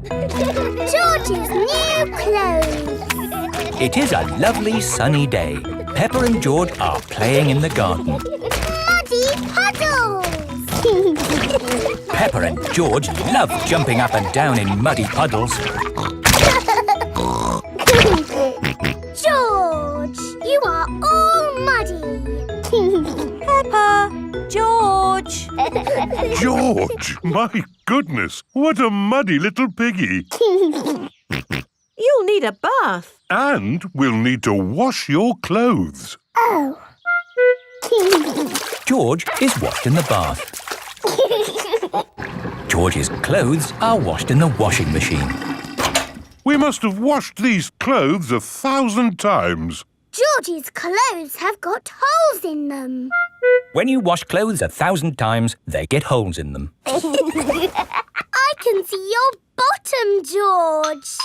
George's new clothes. It is a lovely sunny day. Peppa and George are playing in the garden. Muddy puddles. Peppa and George love jumping up and down in muddy puddles. George, you are all muddy. Peppa, George. George, my goodness, what a muddy little piggy. You'll need a bath. And we'll need to wash your clothes. Oh. George is washed in the bath. George's clothes are washed in the washing machine. We must have washed these clothes 1,000 times. George's clothes have got holes in them. When you wash clothes 1,000 times, they get holes in them. I can see your bottom, George.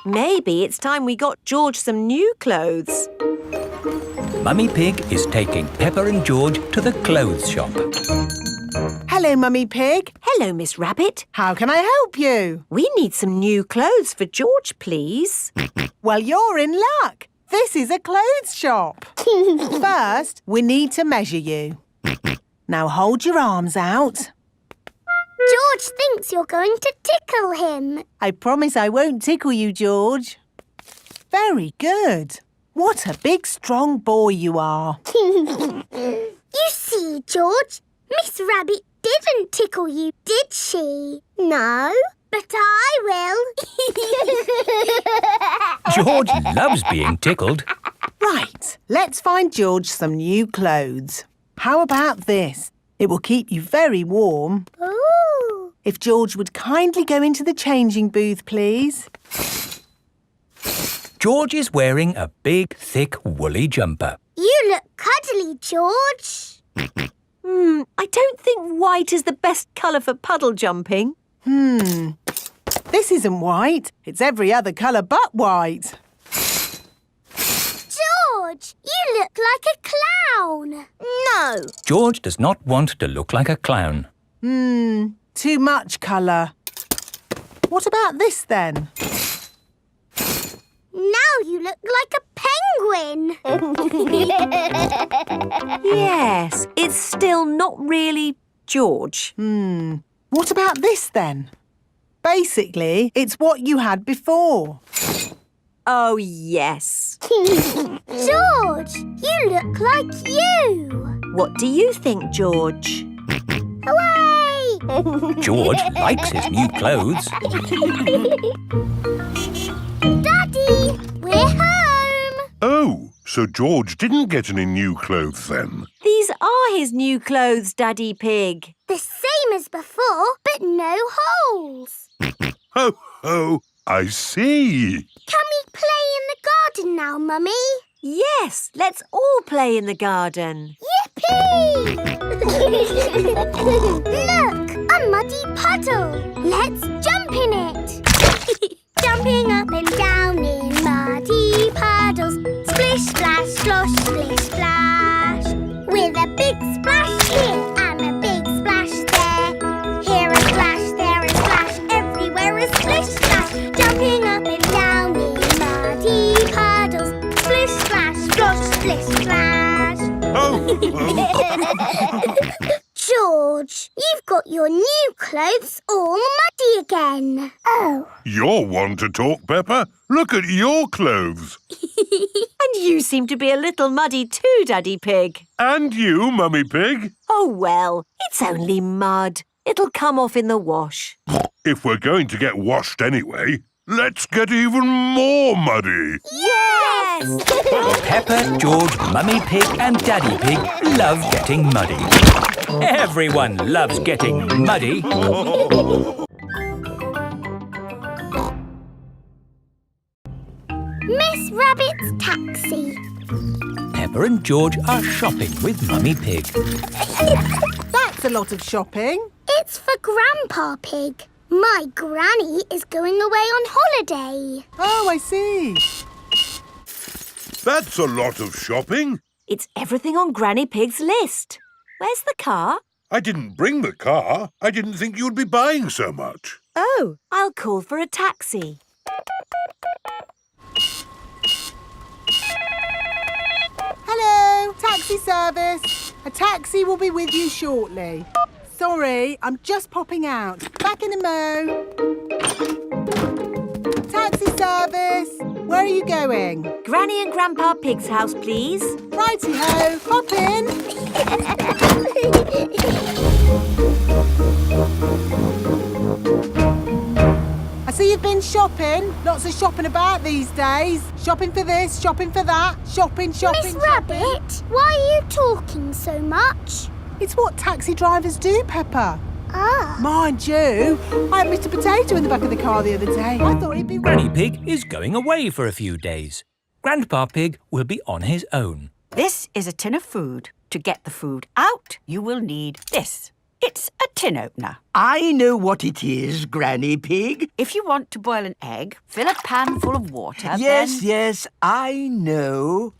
Maybe it's time we got George some new clothes. Mummy Pig is taking Peppa and George to the clothes shop. Hello, Mummy Pig. Hello, Miss Rabbit. How can I help you? We need some new clothes for George, please. Well, you're in luck. This is a clothes shop. First, we need to measure you. Now hold your arms out. George thinks you're going to tickle him. I promise I won't tickle you, George. Very good. What a big, strong boy you are. You see, George, Miss Rabbit didn't tickle you, did she? No, but I will. George loves being tickled. Right, let's find George some new clothes. How about this? It will keep you very warm. Ooh. If George would kindly go into the changing booth, please. George is wearing a big, thick, woolly jumper. You look cuddly, George. I don't think white is the best colour for puddle jumping. This isn't white. It's every other colour but white. George, you look like a clown. No. George does not want to look like a clown. Too much colour. What about this then? Now you look like a penguin. Yes, it's still not really George. What about this then? Basically, it's what you had before. Oh, yes. George, you look like you. What do you think, George? Hooray! George likes his new clothes. Daddy, we're home. Oh, so George didn't get any new clothes then? These are his new clothes, Daddy Pig. The same as before, but no holes. Ho, ho, I see. Can we play in the garden now, Mummy? Yes, let's all play in the garden. Yippee! Look, a muddy puddle. Let's jump in it. Jumping up and down in muddy puddles. Splish, splash, slosh, splish, splash. With a big splash here and a big splash there. Here a splash, there a splash, everywhere a splish, splash. Jumping up and down in muddy puddles. Splish, splash, slosh, splish, splash. Oh, George, you've got your new clothes all muddy again. Oh. you're one to talk, Peppa. Look at your clothes. And you seem to be a little muddy too, Daddy Pig. And you, Mummy Pig. Oh, well, it's only mud. It'll come off in the wash. If we're going to get washed anyway, let's get even more muddy. Yes! Peppa, George, Mummy Pig and Daddy Pig love getting muddy. Everyone loves getting muddy. Miss Rabbit's taxi. Peppa and George are shopping with Mummy Pig. That's a lot of shopping. It's for Grandpa Pig. My granny is going away on holiday. Oh, I see. That's a lot of shopping. It's everything on Granny Pig's list. Where's the car? I didn't bring the car. I didn't think you'd be buying so much. Oh, I'll call for a taxi. Hello, taxi service. A taxi will be with you shortly. Sorry, I'm just popping out. Back in a mo. Taxi service. Where are you going? Granny and Grandpa Pig's house, please. Righty-ho, hop in. I see you've been shopping. Lots of shopping about these days. Shopping for this, shopping for that. Shopping. Miss Rabbit, why are you talking so much? It's what taxi drivers do, Peppa. Ah. Mind you, I had Mr. Potato in the back of the car the other day. I thought he'd be... Granny Pig is going away for a few days. Grandpa Pig will be on his own. This is a tin of food. To get the food out, you will need this. It's a tin opener. I know what it is, Granny Pig. If you want to boil an egg, fill a pan full of water, Yes, I know.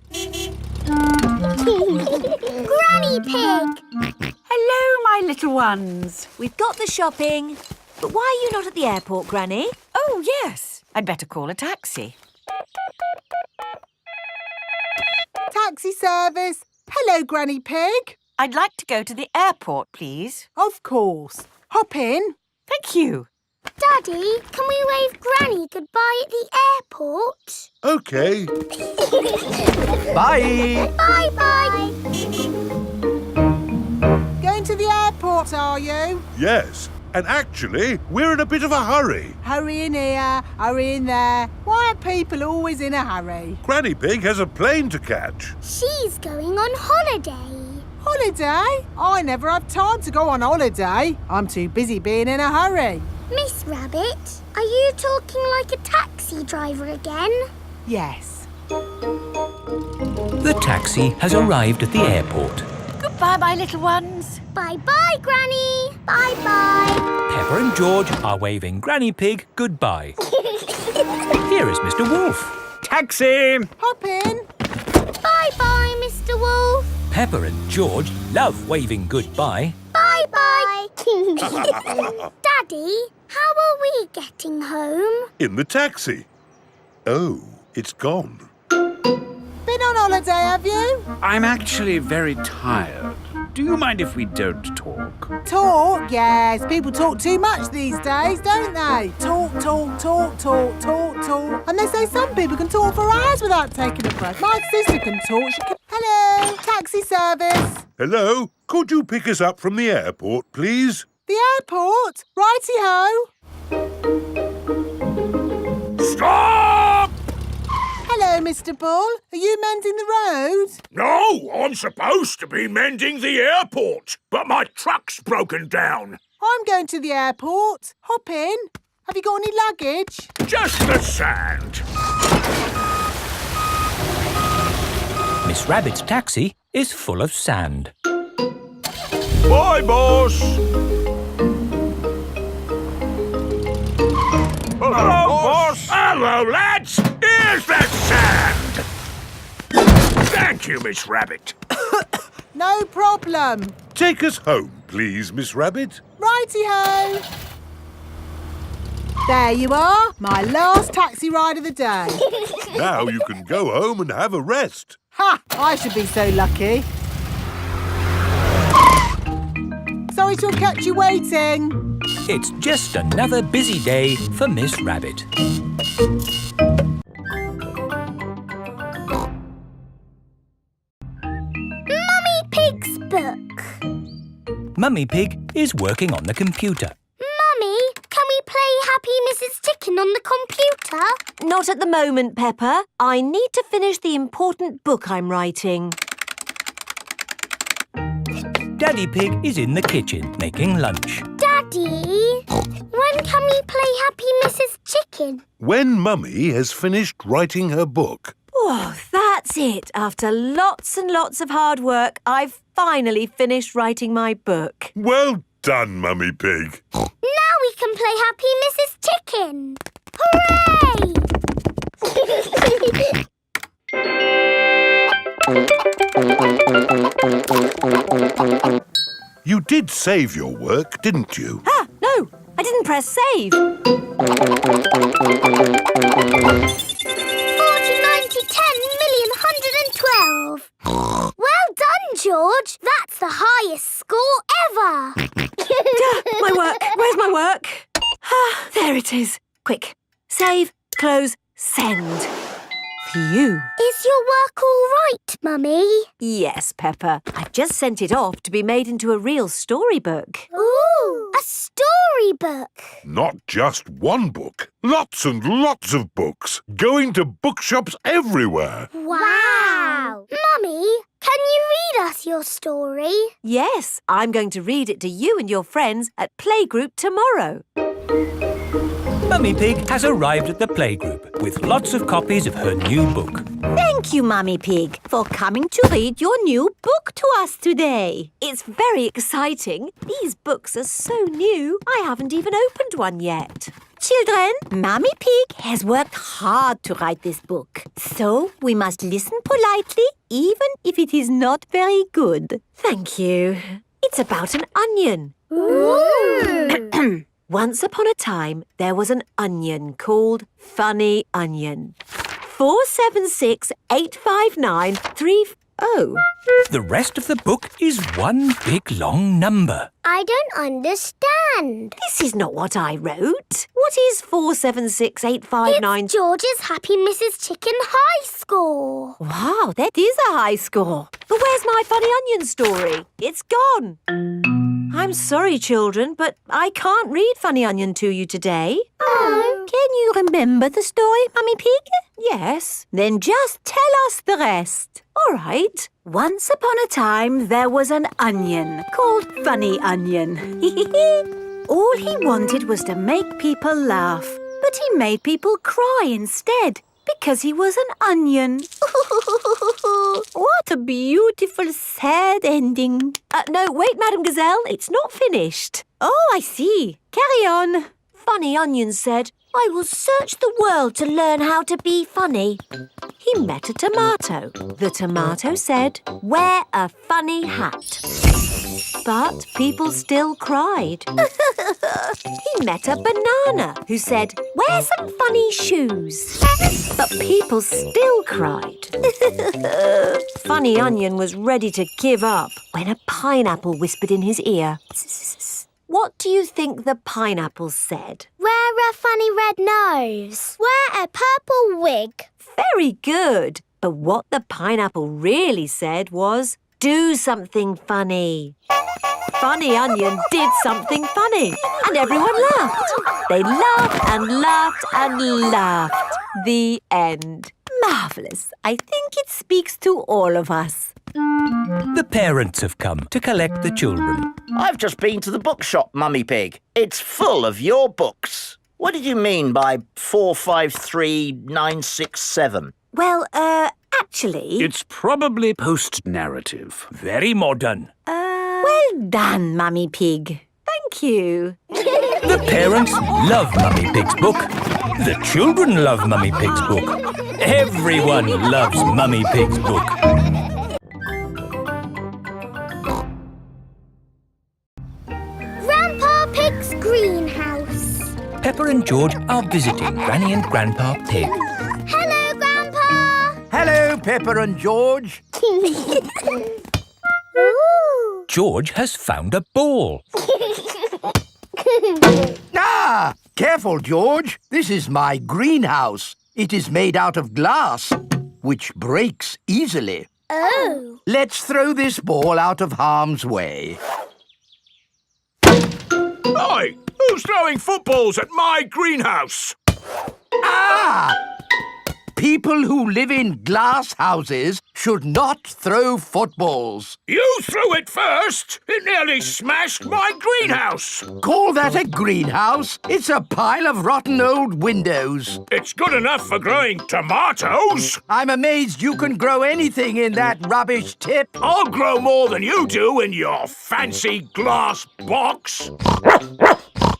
Granny Pig! Hello, my little ones. We've got the shopping. But why are you not at the airport, Granny? Oh, yes. I'd better call a taxi. Taxi service. Hello, Granny Pig. I'd like to go to the airport, please. Of course. Hop in. Thank you. Daddy, can we wave Granny goodbye at the airport? OK. Bye. Bye-bye. Going to the airport, are you? Yes. And actually, we're in a bit of a hurry. Hurry in here, hurry in there. Why are people always in a hurry? Granny Pig has a plane to catch. She's going on holiday. Holiday? I never have time to go on holiday. I'm too busy being in a hurry. Miss Rabbit, are you talking like a taxi driver again? Yes. The taxi has arrived at the airport. Goodbye, my little ones. Bye-bye, Granny. Bye-bye. Peppa and George are waving Granny Pig goodbye. Here is Mr. Wolf. Taxi. Hop in. Bye-bye, Mr. Wolf. Peppa and George love waving goodbye. Bye-bye. Daddy, how are we getting home? In the taxi. Oh, it's gone. Been on holiday, have you? I'm actually very tired. Do you mind if we don't talk? Talk? Yes. People talk too much these days, don't they? Talk. And they say some people can talk for hours without taking a break. My sister can talk. She can... Hello, taxi service. Hello? Could you pick us up from the airport, please? The airport? Righty-ho. Stop! Hello, Mr. Bull. Are you mending the road? No, I'm supposed to be mending the airport, but my truck's broken down. I'm going to the airport. Hop in. Have you got any luggage? Just the sand. Miss Rabbit's taxi is full of sand. Bye, boss. Hello, boss. Hello, lads. Here's the sand. Thank you, Miss Rabbit. No problem. Take us home, please, Miss Rabbit. Righty-ho. There you are, my last taxi ride of the day. Now you can go home and have a rest. Ha! I should be so lucky. Sorry to have kept you waiting. It's just another busy day for Miss Rabbit. Mummy Pig's book. Mummy Pig is working on the computer. Mummy, can we play Happy Mrs. Chicken on the computer? Not at the moment, Peppa. I need to finish the important book I'm writing. Daddy Pig is in the kitchen making lunch. Daddy, when can we play Happy Mrs. Chicken? When Mummy has finished writing her book. Oh, that's it. After lots and lots of hard work, I've finally finished writing my book. Well done, Mummy Pig. Now we can play Happy Mrs. Chicken. Hooray! You did save your work, didn't you? Ah, no, I didn't press save. 40, 90, 10 million, 112. Well done, George. That's the highest score ever. My work. Where's my work? Ah, there it is. Quick. Save, close, send. Phew. Is your work all right, Mummy? Yes, Peppa. I've just sent it off to be made into a real storybook. Ooh, a storybook. Not just one book. Lots and lots of books. Going to bookshops everywhere. Wow. Mummy, can you read us your story? Yes, I'm going to read it to you and your friends at playgroup tomorrow. Mummy Pig has arrived at the playgroup with lots of copies of her new book. Thank you, Mummy Pig, for coming to read your new book to us today. It's very exciting. These books are so new, I haven't even opened one yet. Children, Mummy Pig has worked hard to write this book. So we must listen politely, even if it is not very good. Thank you. It's about an onion. Ooh. Once upon a time, there was an onion called Funny Onion. 4768593. Oh. The rest of the book is one big long number. I don't understand. This is not what I wrote. What is 4768593? It's George's Happy Mrs. Chicken high score. Wow, that is a high score. But where's my Funny Onion story? It's gone. I'm sorry, children, but I can't read Funny Onion to you today. Oh. Can you remember the story, Mummy Pig? Yes. Then just tell us the rest. All right. Once upon a time, there was an onion called Funny Onion. All he wanted was to make people laugh, but he made people cry instead because he was an onion. What a beautiful, sad ending. No, wait, Madame Gazelle. It's not finished. Oh, I see. Carry on. Funny Onion said, I will search the world to learn how to be funny. He met a tomato. The tomato said, wear a funny hat. But people still cried. He met a banana who said, wear some funny shoes. But people still cried. Funny Onion was ready to give up when a pineapple whispered in his ear. What do you think the pineapple said? Wear a funny red nose. Wear a purple wig. Very good. But what the pineapple really said was, do something funny. Funny Onion did something funny, and everyone laughed. They laughed and laughed and laughed. The end. Marvellous. I think it speaks to all of us. The parents have come to collect the children. I've just been to the bookshop, Mummy Pig. It's full of your books. What did you mean by 453967? Well, actually... It's probably post-narrative. Very modern. Well done, Mummy Pig. Thank you. The parents love Mummy Pig's book. The children love Mummy Pig's book. Everyone loves Mummy Pig's book. Grandpa Pig's greenhouse. Peppa and George are visiting Granny and Grandpa Pig. Hello, Grandpa. Hello, Peppa and George. Ooh. George has found a ball. Ah! Careful, George. This is my greenhouse. It is made out of glass, which breaks easily. Oh. Let's throw this ball out of harm's way. Oi! Who's throwing footballs at my greenhouse? Ah! People who live in glass houses should not throw footballs. You threw it first! It nearly smashed my greenhouse! Call that a greenhouse? It's a pile of rotten old windows. It's good enough for growing tomatoes! I'm amazed you can grow anything in that rubbish tip. I'll grow more than you do in your fancy glass box!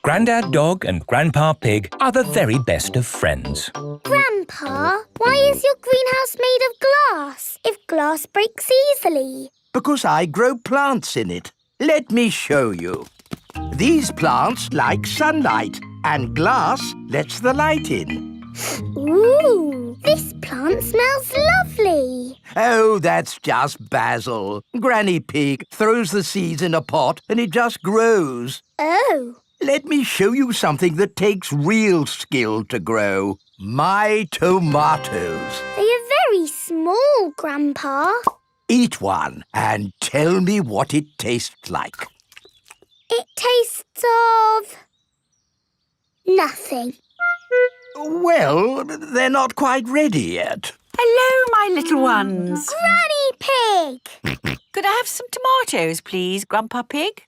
Grandad Dog and Grandpa Pig are the very best of friends. Grandpa, why is your greenhouse made of glass if glass breaks easily? Because I grow plants in it. Let me show you. These plants like sunlight, and glass lets the light in. Ooh, this plant smells lovely. Oh, that's just basil. Granny Pig throws the seeds in a pot and it just grows. Oh. Let me show you something that takes real skill to grow. My tomatoes. They are very small, Grandpa. Eat one and tell me what it tastes like. It tastes of... nothing. Well, they're not quite ready yet. Hello, my little ones. Granny Pig! Could I have some tomatoes, please, Grandpa Pig?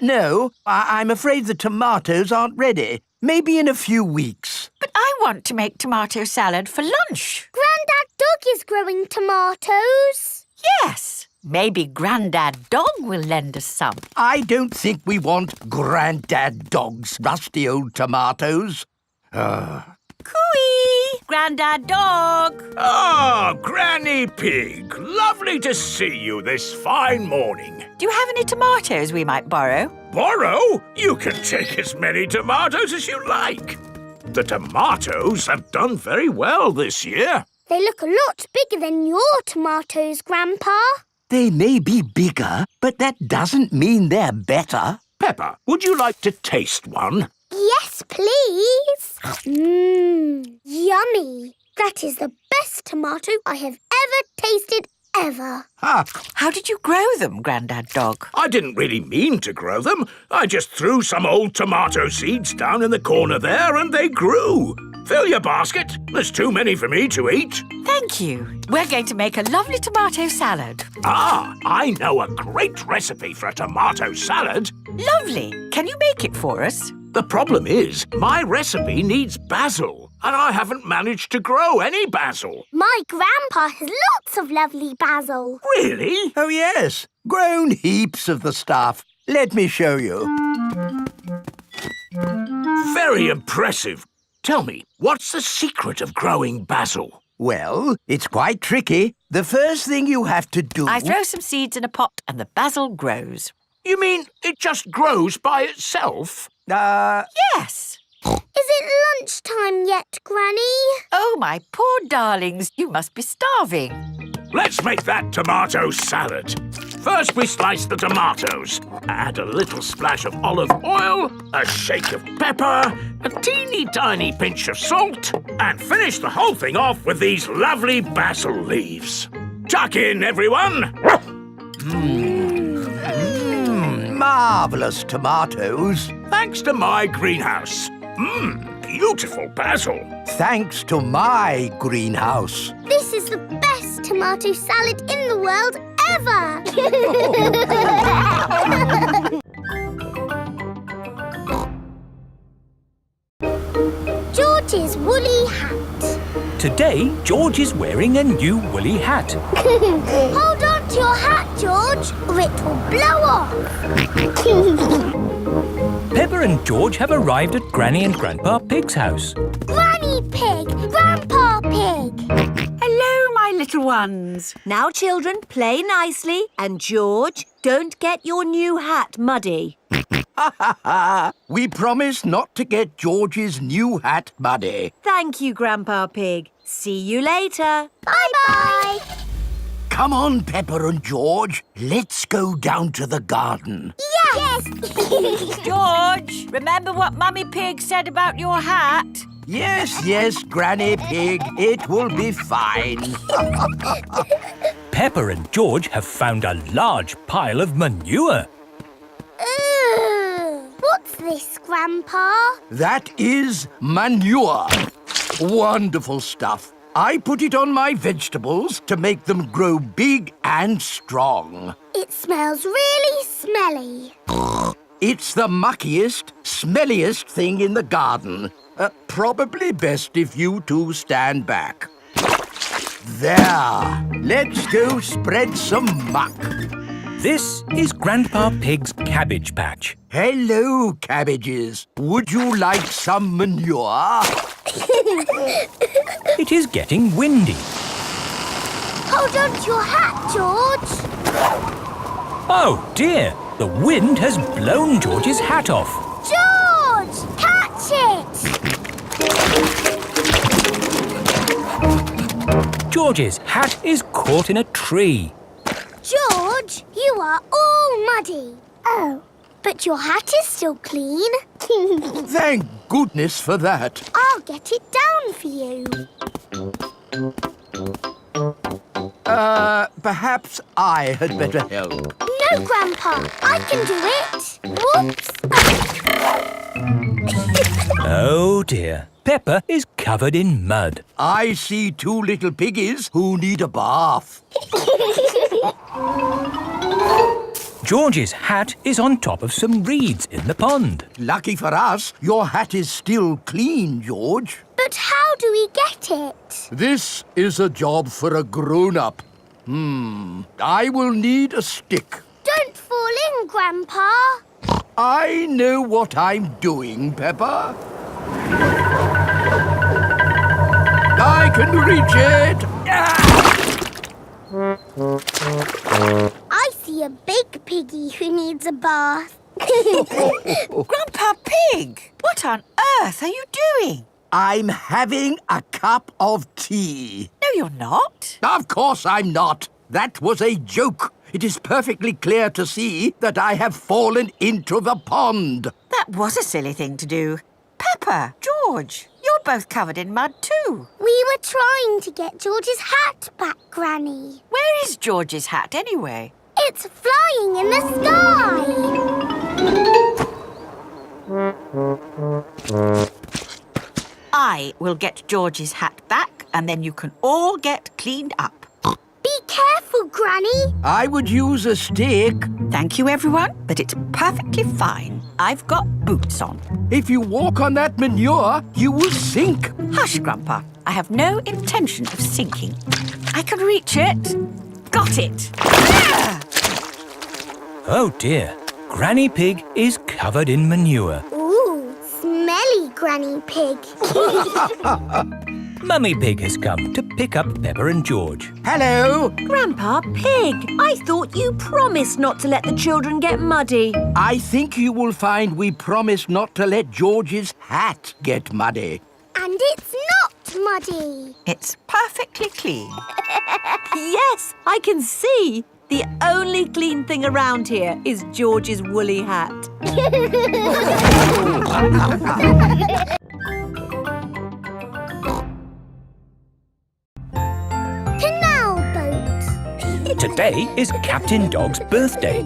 No. I'm afraid the tomatoes aren't ready. Maybe in a few weeks. But I want to make tomato salad for lunch. Grandad Dog is growing tomatoes. Yes. Maybe Grandad Dog will lend us some. I don't think we want Grandad Dog's rusty old tomatoes. Cooey! Grandad Dog! Ah, Granny Pig. Lovely to see you this fine morning. Do you have any tomatoes we might borrow? Borrow? You can take as many tomatoes as you like. The tomatoes have done very well this year. They look a lot bigger than your tomatoes, Grandpa. They may be bigger, but that doesn't mean they're better. Peppa, would you like to taste one? Yes, please. Yummy. That is the best tomato I have ever tasted ever. How did you grow them, Grandad Dog? I didn't really mean to grow them. I just threw some old tomato seeds down in the corner there and they grew. Fill your basket. There's too many for me to eat. Thank you. We're going to make a lovely tomato salad. Ah, I know a great recipe for a tomato salad. Lovely. Can you make it for us? The problem is, my recipe needs basil, and I haven't managed to grow any basil. My grandpa has lots of lovely basil. Really? Oh, yes. Grown heaps of the stuff. Let me show you. Very impressive. Tell me, what's the secret of growing basil? Well, it's quite tricky. The first thing you have to do... I throw some seeds in a pot and the basil grows. You mean it just grows by itself? Yes. Is it lunchtime yet, Granny? Oh, my poor darlings, you must be starving. Let's make that tomato salad. First, we slice the tomatoes. Add a little splash of olive oil, a shake of pepper, a teeny tiny pinch of salt, and finish the whole thing off with these lovely basil leaves. Tuck in, everyone. Marvellous tomatoes. Thanks to my greenhouse. Beautiful basil. Thanks to my greenhouse. This is the best tomato salad in the world ever. George's woolly hat. Today, George is wearing a new woolly hat. Hold on to your hat, George, or it will blow off. Peppa and George have arrived at Granny and Grandpa Pig's house. Granny Pig, Grandpa Pig. Hello, my little ones. Now, children, play nicely. And, George, don't get your new hat muddy. We promise not to get George's new hat muddy. Thank you, Grandpa Pig. See you later. Bye-bye. Come on, Peppa and George. Let's go down to the garden. Yes. George, remember what Mummy Pig said about your hat? Yes, Granny Pig. It will be fine. Peppa and George have found a large pile of manure. What's this, Grandpa? That is manure. Wonderful stuff. I put it on my vegetables to make them grow big and strong. It smells really smelly. It's the muckiest, smelliest thing in the garden. Probably best if you two stand back. There. Let's go spread some muck. This is Grandpa Pig's cabbage patch. Hello, cabbages. Would you like some manure? It is getting windy. Hold on to your hat, George. Oh dear, The wind has blown George's hat off. George, catch it! George's hat is caught in a tree. George, you are all muddy. Oh, but your hat is still clean. Thank goodness for that. I'll get it down for you. Perhaps I had better help. No, Grandpa, I can do it. Whoops. Oh dear. Peppa is covered in mud. I see two little piggies who need a bath. George's hat is on top of some reeds in the pond. Lucky for us, your hat is still clean, George. But how do we get it? This is a job for a grown-up. I will need a stick. Don't fall in, Grandpa. I know what I'm doing, Peppa. I can reach it. I see a big piggy who needs a bath. Grandpa Pig, what on earth are you doing? I'm having a cup of tea. No, you're not. Of course I'm not. That was a joke. It is perfectly clear to see that I have fallen into the pond. That was a silly thing to do. Peppa, George, you're both covered in mud too. We were trying to get George's hat back, Granny. Where is George's hat anyway? It's flying in the sky. I will get George's hat back and then you can all get cleaned up. Be careful, Granny. I would use a stick. Thank you, everyone, but it's perfectly fine. I've got boots on. If you walk on that manure, you will sink. Hush, Grandpa. I have no intention of sinking. I can reach it. Got it. Ah! Oh dear. Granny Pig is covered in manure. Ooh, smelly Granny Pig. Mummy Pig has come to pick up Peppa and George. Hello. Grandpa Pig, I thought you promised not to let the children get muddy. I think you will find we promised not to let George's hat get muddy. And it's not muddy. It's perfectly clean. Yes, I can see. The only clean thing around here is George's woolly hat. Canal boat. Today is Captain Dog's birthday.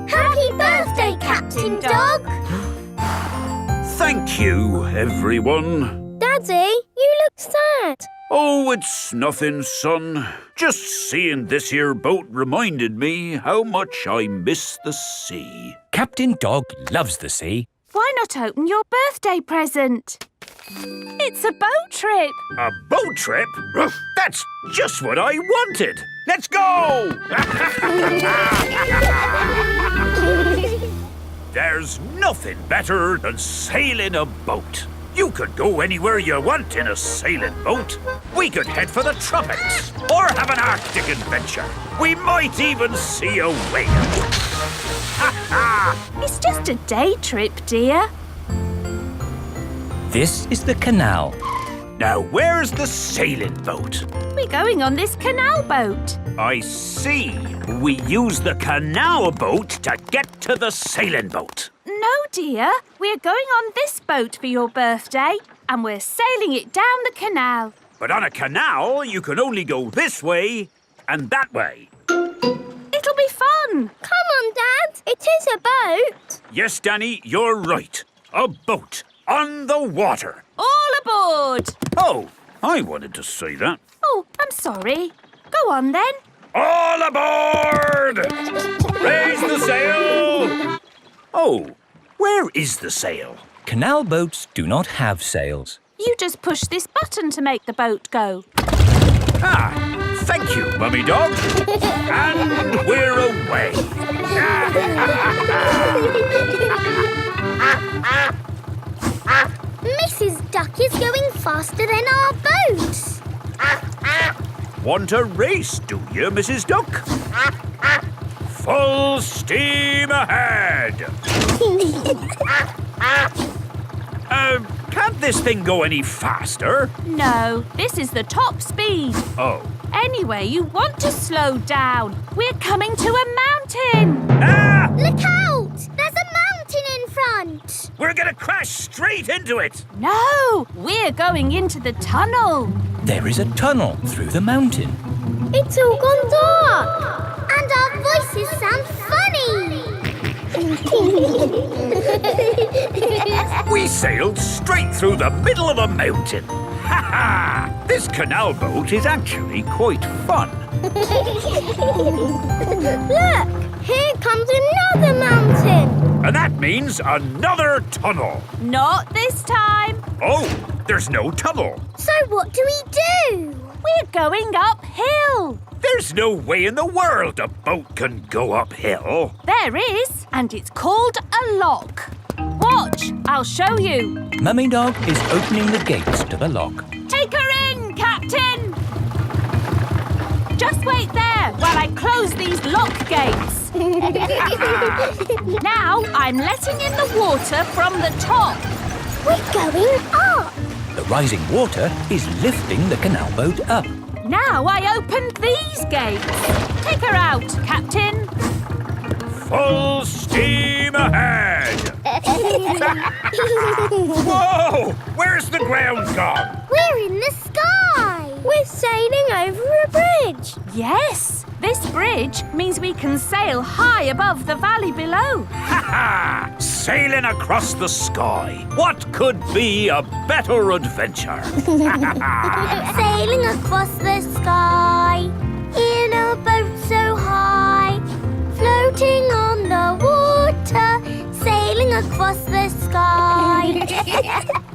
Happy birthday, Captain Dog. Thank you, everyone. Daddy, you look sad. Oh, it's nothing, son. Just seeing this here boat reminded me how much I miss the sea. Captain Dog loves the sea. Why not open your birthday present? It's a boat trip. A boat trip? That's just what I wanted. Let's go! There's nothing better than sailing a boat. You could go anywhere you want in a sailing boat. We could head for the tropics or have an Arctic adventure. We might even see a whale. It's just a day trip, dear. This is the canal. Now, where's the sailing boat? We're going on this canal boat. I see. We use the canal boat to get to the sailing boat. No, dear. We're going on this boat for your birthday, and we're sailing it down the canal. But on a canal, you can only go this way and that way. It'll be fun. Come on, Dad. It is a boat. Yes, Danny, you're right. A boat on the water. All aboard. Oh, I wanted to say that. Oh, I'm sorry. Go on, then. All aboard! Raise the sail! Oh, where is the sail? Canal boats do not have sails. You just push this button to make the boat go. Ah, thank you, Mummy Dog. And we're away. Mrs. Duck is going faster than our boat. Want a race, do you, Mrs. Duck? Full steam ahead! Can't this thing go any faster? No, this is the top speed. Oh. Anyway, you want to slow down. We're coming to a mountain. Ah! Look out! There's a mountain in front. We're gonna crash straight into it! No, we're going into the tunnel. There is a tunnel through the mountain. It's all gone dark. And our voices sound funny. We sailed straight through the middle of a mountain. Ha ha! This canal boat is actually quite fun. Look, here comes another mountain. And that means another tunnel. Not this time. Oh, there's no tunnel. So what do we do? We're going uphill. There's no way in the world a boat can go uphill. There is, and it's called a lock. Watch, I'll show you. Mummy Dog is opening the gates to the lock. Take her in, Captain. Just wait there while I close these lock gates. Now I'm letting in the water from the top. We're going up. The rising water is lifting the canal boat up. Now I opened these gates. Take her out, Captain. Full steam ahead! Whoa! Where's the ground gone? We're in the sky. We're sailing over a bridge. Yes, this bridge means we can sail high above the valley below. Ha ha! Sailing across the sky. What could be a better adventure? Sailing across the sky in a boat so high, floating on the water, sailing across the sky.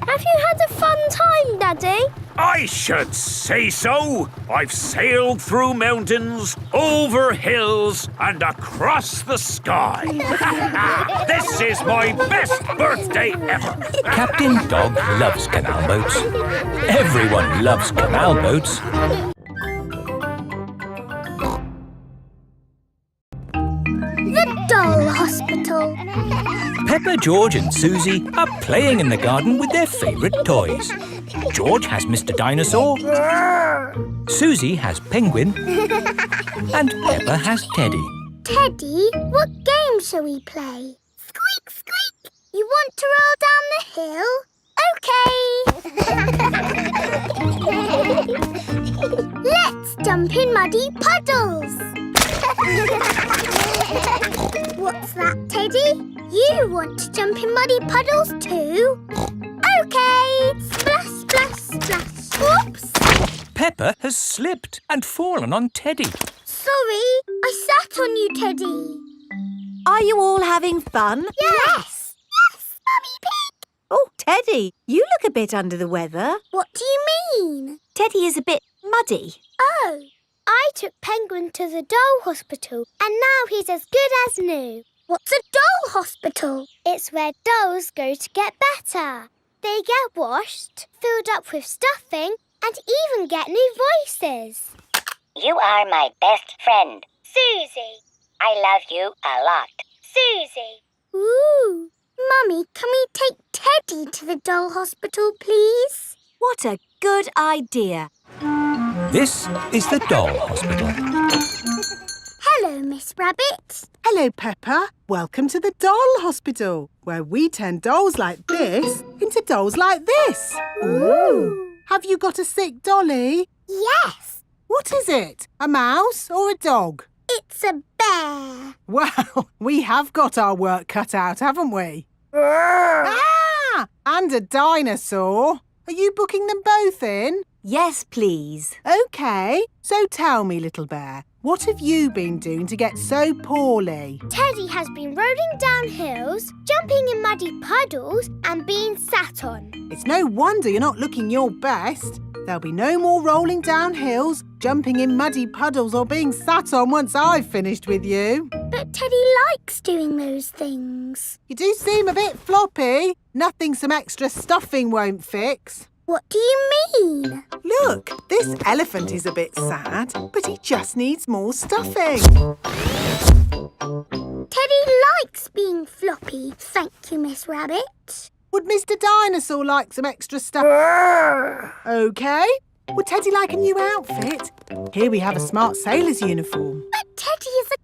Have you had a fun time, Daddy? I should say so. I've sailed through mountains, over hills, and across the sky. This is my best birthday ever. Captain Dog loves canal boats. Everyone loves canal boats. The Doll Hospital. Peppa, George and Susie are playing in the garden with their favourite toys. George has Mr. Dinosaur, Susie has Penguin, and Peppa has Teddy. Teddy, what game shall we play? Squeak, squeak. You want to roll down the hill? OK. Let's jump in muddy puddles. What's that, Teddy? You want to jump in muddy puddles too? OK. Splash, splash, splash. Oops. Peppa has slipped and fallen on Teddy. Sorry, I sat on you, Teddy. Are you all having fun? Yes. Yes, Mummy Pig. Oh, Teddy, you look a bit under the weather. What do you mean? Teddy is a bit muddy. Oh, I took Penguin to the doll hospital and now he's as good as new. What's a doll hospital? It's where dolls go to get better. They get washed, filled up with stuffing and even get new voices. You are my best friend. Susie. I love you a lot. Susie. Ooh. Mummy, can we take Teddy to the doll hospital, please? What a good idea. This is the doll hospital. Hello, Miss Rabbit. Hello, Peppa. Welcome to the doll hospital, where we turn dolls like this into dolls like this. Ooh. Have you got a sick dolly? Yes. What is it? A mouse or a dog? It's a bear. Well, we have got our work cut out, haven't we? Ah! And a dinosaur. Are you booking them both in? Yes, please. OK. So tell me, little bear, what have you been doing to get so poorly? Teddy has been rolling down hills, jumping in muddy puddles and being sat on. It's no wonder you're not looking your best. There'll be no more rolling down hills, jumping in muddy puddles or being sat on once I've finished with you. But Teddy likes doing those things. You do seem a bit floppy. Nothing some extra stuffing won't fix. What do you mean? Look, this elephant is a bit sad, but he just needs more stuffing. Teddy likes being floppy, thank you, Miss Rabbit. Would Mr. Dinosaur like some extra stuff? OK. Would Teddy like a new outfit? Here we have a smart sailor's uniform. But Teddy is a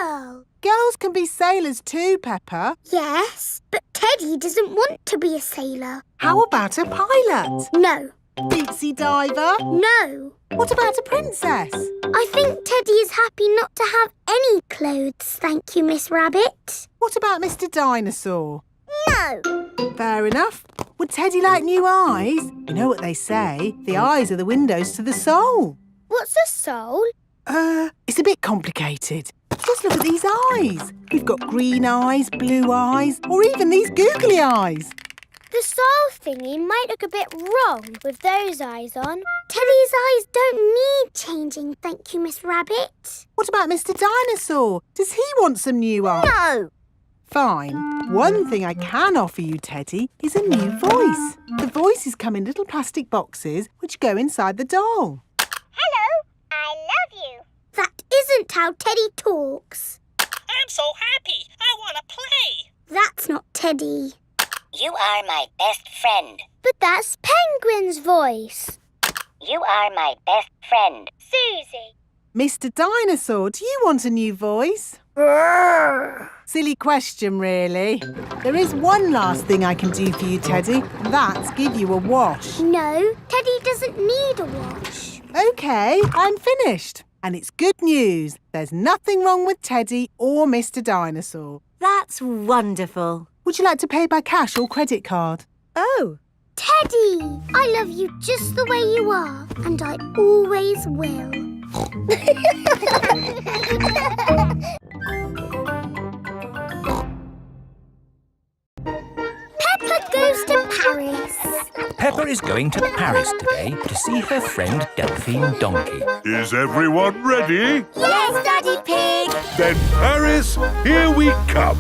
girl. Girls can be sailors too, Peppa. Yes, but Teddy doesn't want to be a sailor. How about a pilot? No. Deep-sea diver? No. What about a princess? I think Teddy is happy not to have any clothes, thank you, Miss Rabbit. What about Mr. Dinosaur? No. Fair enough. Would Teddy like new eyes? You know what they say, the eyes are the windows to the soul. What's a soul? It's a bit complicated. Just look at these eyes. We've got green eyes, blue eyes, or even these googly eyes. The soul thingy might look a bit wrong with those eyes on. Teddy's eyes don't need changing, thank you, Miss Rabbit. What about Mr. Dinosaur? Does he want some new eyes? No. Fine. One thing I can offer you, Teddy, is a new voice. The voices come in little plastic boxes which go inside the doll. Hello, I love you. That isn't how Teddy talks. I'm so happy. I want to play. That's not Teddy. You are my best friend. But that's Penguin's voice. You are my best friend. Susie. Mr. Dinosaur, do you want a new voice? Silly question, really. There is one last thing I can do for you, Teddy, and that's give you a wash. No, Teddy doesn't need a wash. OK, I'm finished. And it's good news. There's nothing wrong with Teddy or Mr. Dinosaur. That's wonderful. Would you like to pay by cash or credit card? Oh. Teddy, I love you just the way you are, and I always will. Peppa goes to Paris. Peppa is going to Paris today to see her friend Delphine Donkey. Is everyone ready? Yes, Daddy Pig. Then Paris, here we come.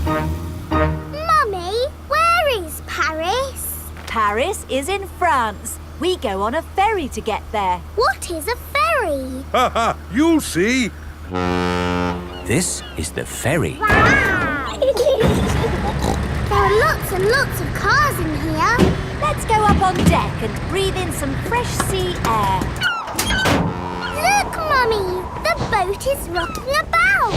Mummy, where is Paris? Paris is in France. We go on a ferry to get there. What is a ferry? Ha ha, you'll see. This is the ferry. There are lots and lots of cars in here. Let's go up on deck and breathe in some fresh sea air. Look, Mummy! The boat is rocking about.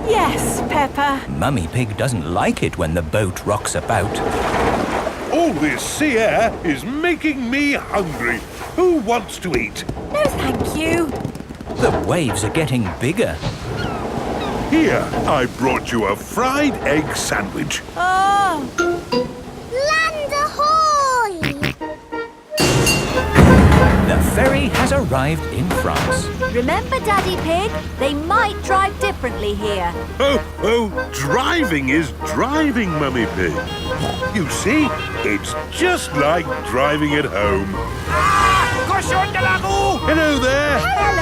Yes, Peppa. Mummy Pig doesn't like it when the boat rocks about. All this sea air is making me hungry. Who wants to eat? No, thank you. The waves are getting bigger. Here, I brought you a fried egg sandwich. Oh! Land ahoy! The ferry has arrived in France. Remember, Daddy Pig? They might drive differently here. Oh, driving is driving, Mummy Pig. You see, it's just like driving at home. Cochon de Lagu! Hello there.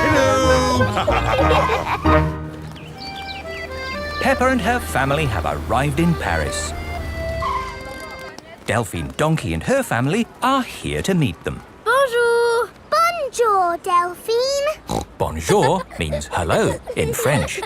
Hello. Peppa and her family have arrived in Paris. Delphine Donkey and her family are here to meet them. Bonjour! Bonjour, Delphine. Bonjour means hello in French.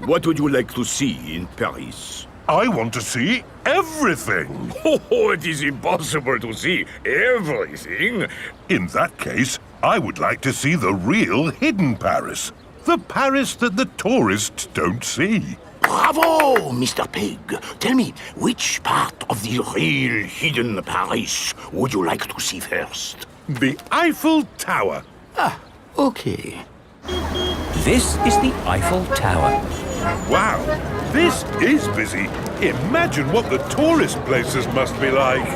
What would you like to see in Paris? I want to see everything. Oh, it is impossible to see everything. In that case, I would like to see the real hidden Paris. The Paris that the tourists don't see. Bravo, Mr. Pig. Tell me, which part of the real hidden Paris would you like to see first? The Eiffel Tower. Ah, okay. This is the Eiffel Tower. Wow, this is busy. Imagine what the tourist places must be like.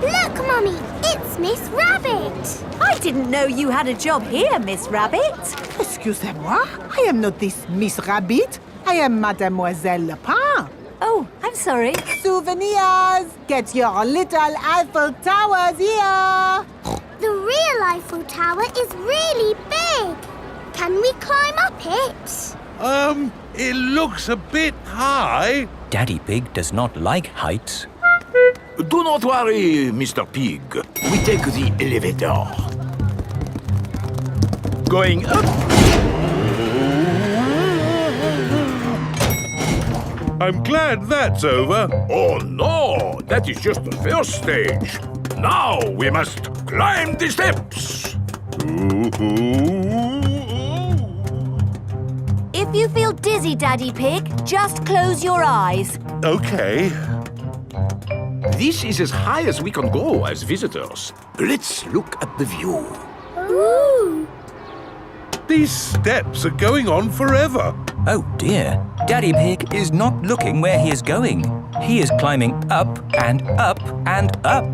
Look, Mummy, it's Miss Rabbit. I didn't know you had a job here, Miss Rabbit. Excusez-moi, I am not this Miss Rabbit. I am Mademoiselle Lapin. Oh, I'm sorry. Souvenirs! Get your little Eiffel Towers here! The real Eiffel Tower is really big. Can we climb up it? It looks a bit high. Daddy Pig does not like heights. Do not worry, Mr. Pig. We take the elevator. Going up. I'm glad that's over. Oh no, that is just the first stage. Now we must climb the steps. If you feel dizzy, Daddy Pig, just close your eyes. Okay. This is as high as we can go as visitors. Let's look at the view. Ooh. These steps are going on forever. Oh dear, Daddy Pig is not looking where he is going. He is climbing up and up and up.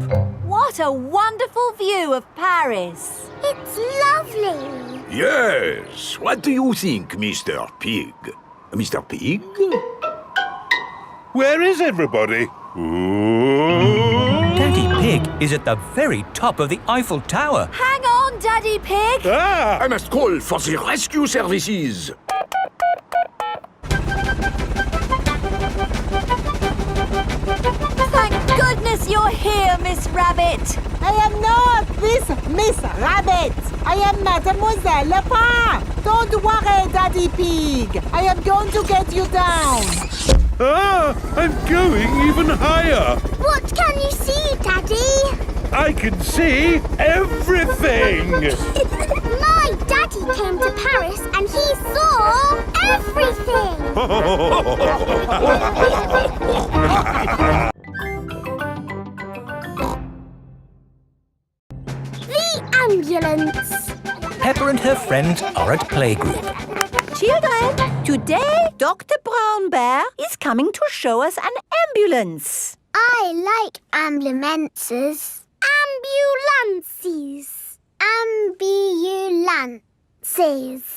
What a wonderful view of Paris. It's lovely. Yes, what do you think, Mr. Pig? Mr. Pig? Where is everybody? Daddy Pig is at the very top of the Eiffel Tower. Hang on, Daddy Pig. Ah! I must call for the rescue services. Thank goodness you're here, Miss Rabbit. I am not this Miss Rabbit. I am Mademoiselle Lepin. Don't worry, Daddy Pig. I am going to get you down. Ah! I'm going even higher. What can you see, Daddy? I can see everything. My daddy came to Paris and he saw everything. The ambulance. Peppa and her friends are at playgroup. Children, today Dr. Brown Bear is coming to show us an ambulance. I like ambulances. Ambulances. Ambulances.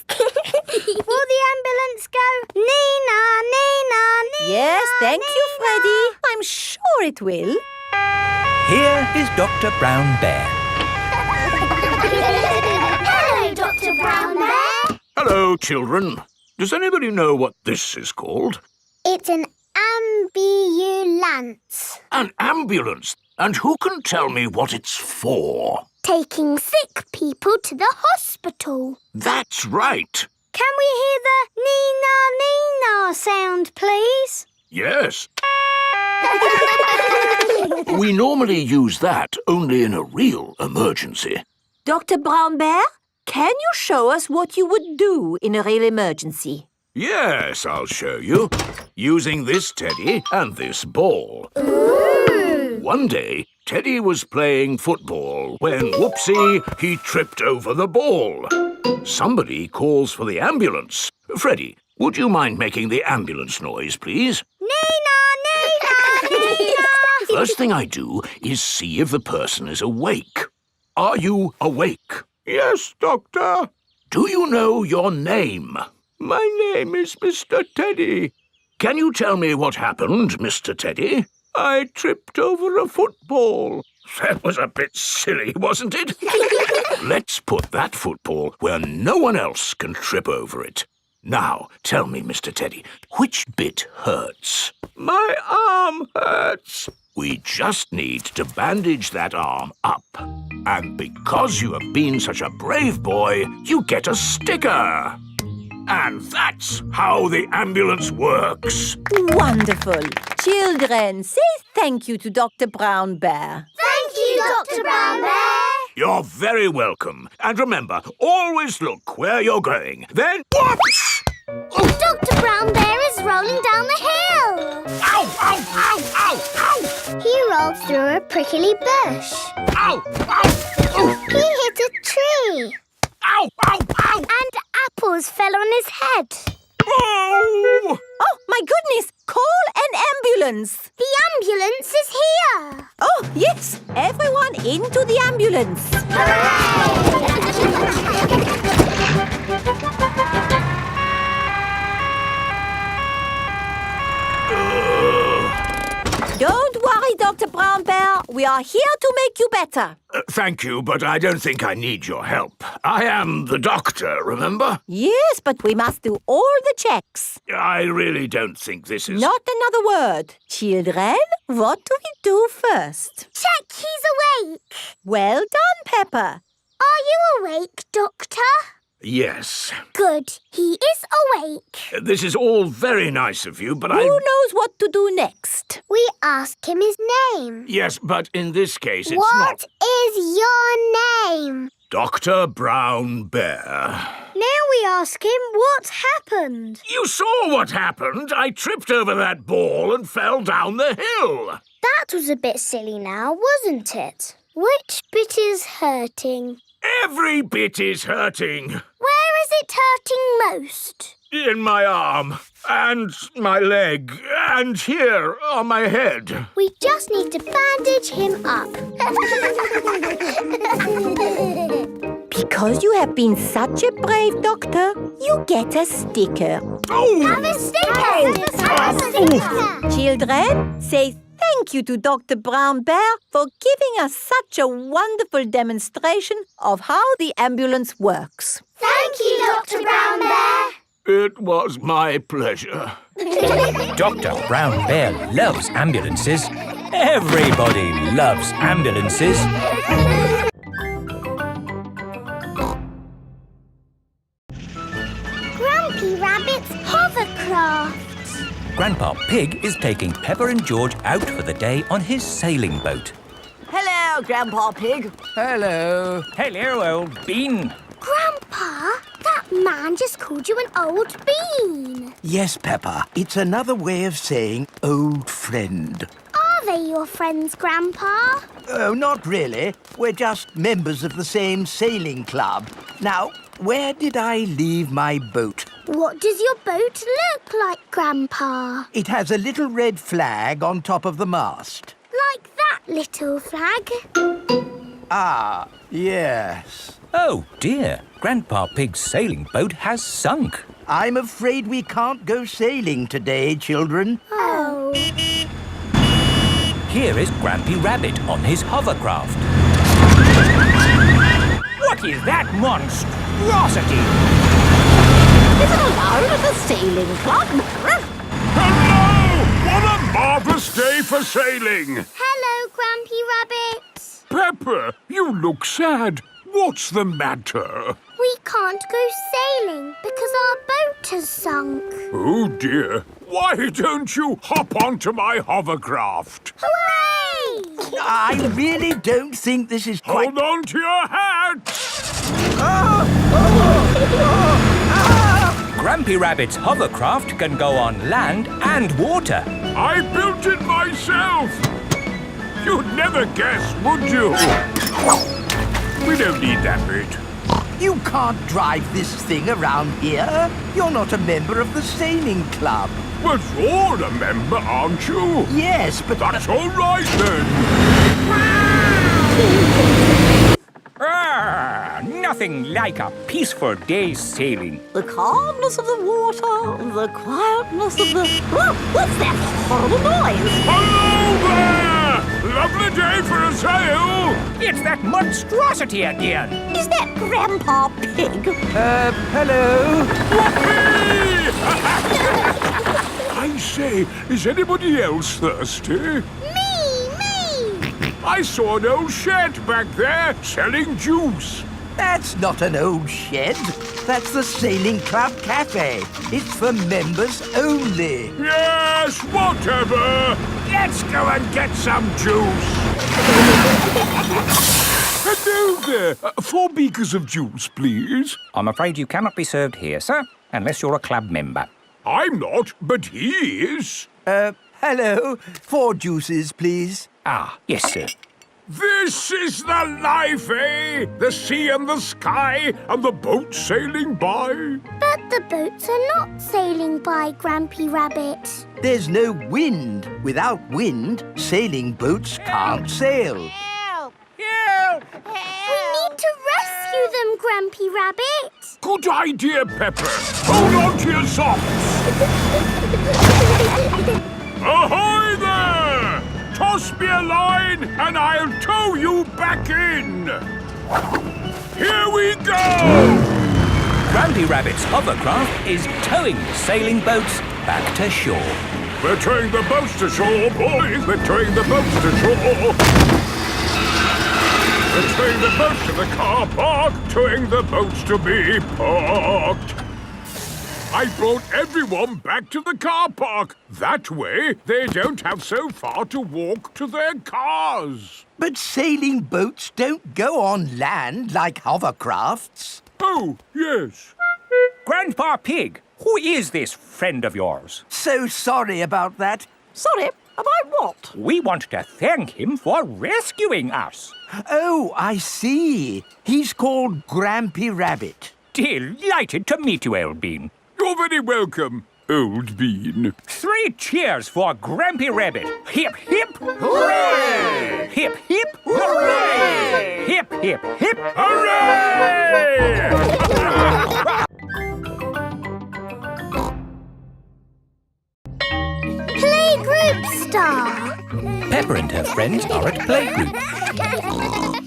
Will the ambulance go Nina, Nina, Nina? Yes, thank Nina. you, Freddy. I'm sure it will. Here is Dr. Brown Bear. Hello, Dr. Brown Bear. Hello, children. Does anybody know what this is called? It's an ambulance. An ambulance. And who can tell me what it's for? Taking sick people to the hospital. That's right. Can we hear the Nina, Nina sound, please? Yes. We normally use that only in a real emergency. Dr. Brown Bear, can you show us what you would do in a real emergency? Yes, I'll show you. Using this teddy and this ball. Ooh. One day, Teddy was playing football when, whoopsie, he tripped over the ball. Somebody calls for the ambulance. Freddie, would you mind making the ambulance noise, please? Nina, Nina, Nina. First thing I do is see if the person is awake. Are you awake? Yes, Doctor. Do you know your name? My name is Mr. Teddy. Can you tell me what happened, Mr. Teddy? I tripped over a football. That was a bit silly, wasn't it? Let's put that football where no one else can trip over it. Now, tell me, Mr. Teddy, which bit hurts? My arm hurts. We just need to bandage that arm up. And because you have been such a brave boy, you get a sticker. And that's how the ambulance works. Wonderful. Children, say thank you to Dr. Brown Bear. Thank you, Dr. Brown Bear. You're very welcome. And remember, always look where you're going. Then, whoops! Dr. Brown Bear is rolling down the hill. Ow, ow, ow, ow, ow! He rolled through a prickly bush. Ow, ow! He hit a tree. Ow, ow, ow! And apples fell on his head. Oh! Oh, my goodness! Call an ambulance! The ambulance is here. Oh, yes! Everyone into the ambulance! Don't worry, Dr. Brown Bear. We are here to make you better. Thank you, but I don't think I need your help. I am the doctor, remember? Yes, but we must do all the checks. I really don't think this is... Not another word. Children, what do we do first? Check he's awake. Well done, Peppa. Are you awake, Doctor? Yes. Good. He is awake. This is all very nice of you, but Who knows what to do next? We ask him his name. Yes, but in this case it's What not... is your name? Dr. Brown Bear. Now we ask him what happened. You saw what happened. I tripped over that ball and fell down the hill. That was a bit silly now, wasn't it? Which bit is hurting? Every bit is hurting. Where is it hurting most? In my arm, and my leg, and here on my head. We just need to bandage him up. Because you have been such a brave doctor, you get a sticker. Oh! Have a sticker! Have a sticker! Children, say thank you to Dr. Brown Bear for giving us such a wonderful demonstration of how the ambulance works. Thank you, Dr. Brown Bear. It was my pleasure. Dr. Brown Bear loves ambulances. Everybody loves ambulances. Grampy Rabbit's hovercraft. Grandpa Pig is taking Peppa and George out for the day on his sailing boat. Hello, Grandpa Pig. Hello. Hello, old bean. Grandpa, that man just called you an old bean. Yes, Peppa. It's another way of saying old friend. Are they your friends, Grandpa? Oh, not really. We're just members of the same sailing club. Now, where did I leave my boat? What does your boat look like, Grandpa? It has a little red flag on top of the mast. Like that little flag? Ah, yes. Oh, dear. Grandpa Pig's sailing boat has sunk. I'm afraid we can't go sailing today, children. Oh. Here is Grampy Rabbit on his hovercraft. What is that monstrosity? Is it allowed at a sailing club? Hello! What a marvellous day for sailing! Hello, Grampy Rabbit. Peppa, you look sad. What's the matter? We can't go sailing because our boat has sunk. Oh, dear. Why don't you hop onto my hovercraft? Hooray! I really don't think this is quite... Hold on to your hat! Grampy Rabbit's hovercraft can go on land and water. I built it myself! You'd never guess, would you? We don't need that bit. You can't drive this thing around here. You're not a member of the sailing club. But you're a member, aren't you? Yes, but... That's all right, then. Nothing like a peaceful day's sailing. The calmness of the water, the quietness of the... Oh, what's that horrible noise? Hello there! Lovely day for a sail! It's that monstrosity again. Is that Grandpa Pig? Hello? I say, is anybody else thirsty? Me! I saw an old shed back there selling juice. That's not an old shed. That's the Sailing Club Cafe. It's for members only. Yes, whatever. Let's go and get some juice. Hello there. 4 beakers of juice, please. I'm afraid you cannot be served here, sir, unless you're a club member. I'm not, but he is. Hello. 4 juices, please. Ah, yes, sir. This is the life, eh? The sea and the sky and the boat sailing by. But the boats are not sailing by, Grampy Rabbit. There's no wind. Without wind, sailing boats can't sail. Help! Help! We need to rescue them, Grampy Rabbit. Good idea, Peppa. Hold on to your socks. Ahoy there! Toss me a line and I'll tow you back in. Here we go! Grampy Rabbit's hovercraft is towing the sailing boats back to shore. We're towing the boats to shore, boys. We're towing the boats to shore. Towing the boats to the car park. Towing the boats to be parked. I brought everyone back to the car park. That way, they don't have so far to walk to their cars. But sailing boats don't go on land like hovercrafts. Oh, yes. Grandpa Pig, who is this friend of yours? So sorry about that. Sorry, about what? We want to thank him for rescuing us. Oh, I see. He's called Grampy Rabbit. Delighted to meet you, Old Bean. You're very welcome, Old Bean. 3 cheers for Grampy Rabbit. Hip, hip, hooray! Hip, hip, hooray! Hip, hip, hip, hooray! Playgroup star. Peppa and her friends are at playgroup.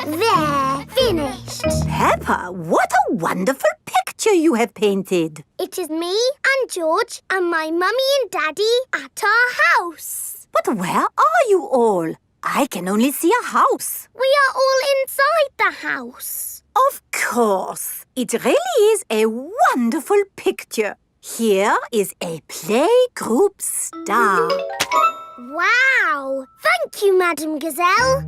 There, finished. Peppa, what a wonderful picture you have painted. It is me and George and my mummy and daddy at our house. But where are you all? I can only see a house. We are all inside the house. Of course. It really is a wonderful picture. Here is a playgroup star. Wow! Thank you, Madam Gazelle.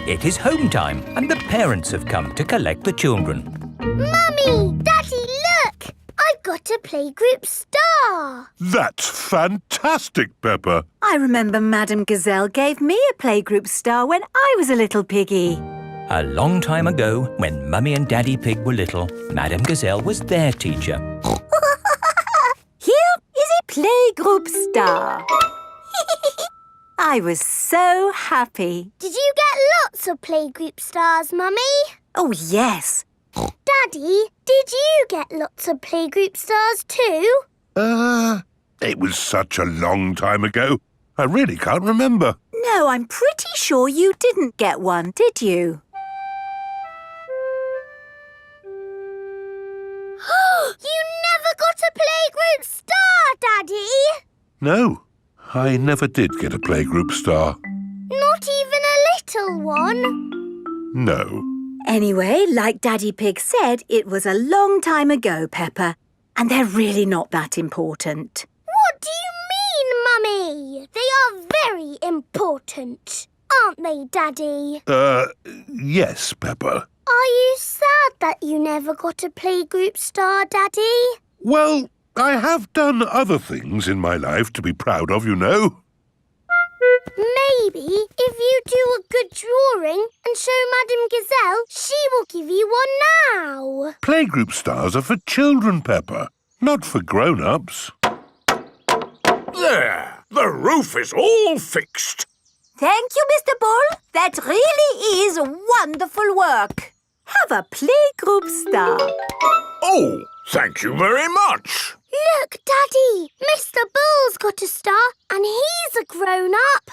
It is home time and the parents have come to collect the children. Mummy! Daddy, look! I've got a playgroup star. That's fantastic, Peppa. I remember Madam Gazelle gave me a playgroup star when I was a little piggy. A long time ago, when Mummy and Daddy Pig were little, Madam Gazelle was their teacher. Here is a playgroup star. I was so happy. Did you get lots of playgroup stars, Mummy? Oh, yes. Daddy, did you get lots of playgroup stars too? It was such a long time ago. I really can't remember. No, I'm pretty sure you didn't get one, did you? You never got a playgroup star, Daddy! No, I never did get a playgroup star. Not even a little one? No. Anyway, like Daddy Pig said, it was a long time ago, Peppa, and they're really not that important. What do you mean, Mummy? They are very important, aren't they, Daddy? Yes, Peppa. Are you sad that you never got a playgroup star, Daddy? Well, I have done other things in my life to be proud of, you know. Maybe if you do a good drawing and show Madame Gazelle, she will give you one now. Playgroup stars are for children, Peppa, not for grown-ups. There! The roof is all fixed. Thank you, Mr. Bull. That really is wonderful work. Have a playgroup star. Oh, thank you very much. Look, Daddy, Mr. Bull's got a star and he's a grown-up.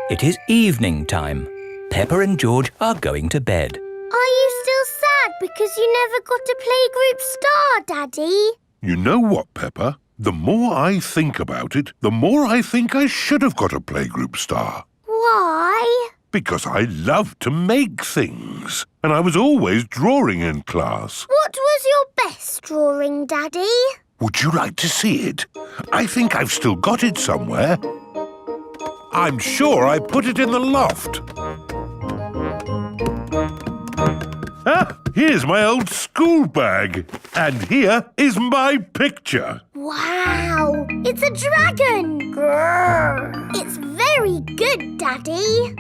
It is evening time. Peppa and George are going to bed. Are you still sad because you never got a playgroup star, Daddy? You know what, Peppa? The more I think about it, the more I think I should have got a playgroup star. Why? Because I love to make things. And I was always drawing in class. What was your best drawing, Daddy? Would you like to see it? I think I've still got it somewhere. I'm sure I put it in the loft. Ah, here's my old school bag. And here is my picture. Wow! It's a dragon! Grrr. It's very good, Daddy.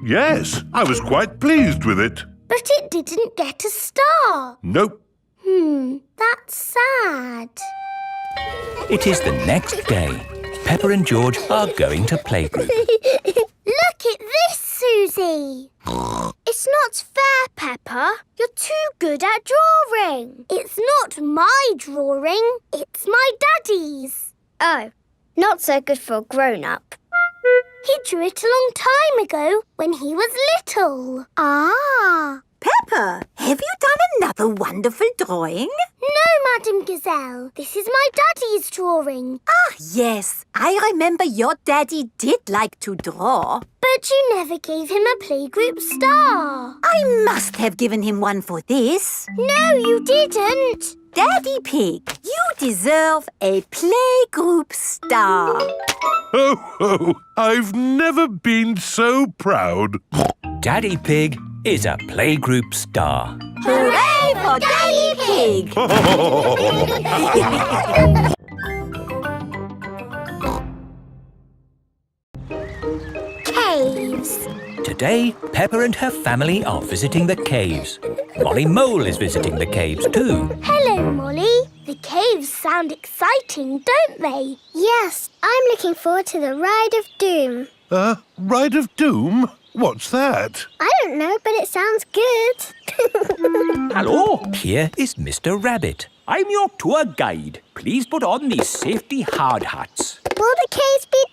Yes, I was quite pleased with it. But it didn't get a star. Nope. That's sad. It is the next day. Peppa and George are going to playgroup. Look at this, Susie. It's not fair, Peppa. You're too good at drawing. It's not my drawing. It's my daddy's. Oh, not so good for a grown-up. He drew it a long time ago when he was little. Ah. Peppa, have you done another wonderful drawing? No, Madame Gazelle. This is my daddy's drawing. Ah, yes. I remember your daddy did like to draw. But But you never gave him a playgroup star. I must have given him one for this. No, you didn't. Daddy Pig, you deserve a playgroup star. Oh, I've never been so proud. Daddy Pig is a playgroup star. Hooray for Daddy Pig! Caves. Today, Peppa and her family are visiting the caves. Molly Mole is visiting the caves too. Hello, Molly. The caves sound exciting, don't they? Yes, I'm looking forward to the Ride of Doom. Ride of Doom? What's that? I don't know, but it sounds good. Hello, here is Mr. Rabbit. I'm your tour guide. Please put on these safety hard hats. Will the caves be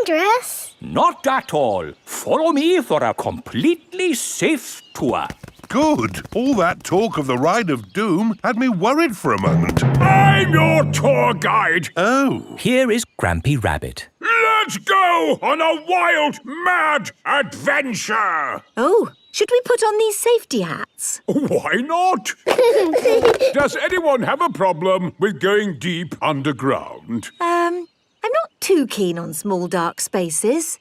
dangerous? Not at all. Follow me for a completely safe tour. Good. All that talk of the Ride of Doom had me worried for a moment. I'm your tour guide. Oh. Here is Grampy Rabbit. Let's go on a wild, mad adventure. Oh, should we put on these safety hats? Why not? Does anyone have a problem with going deep underground? I'm not too keen on small dark spaces.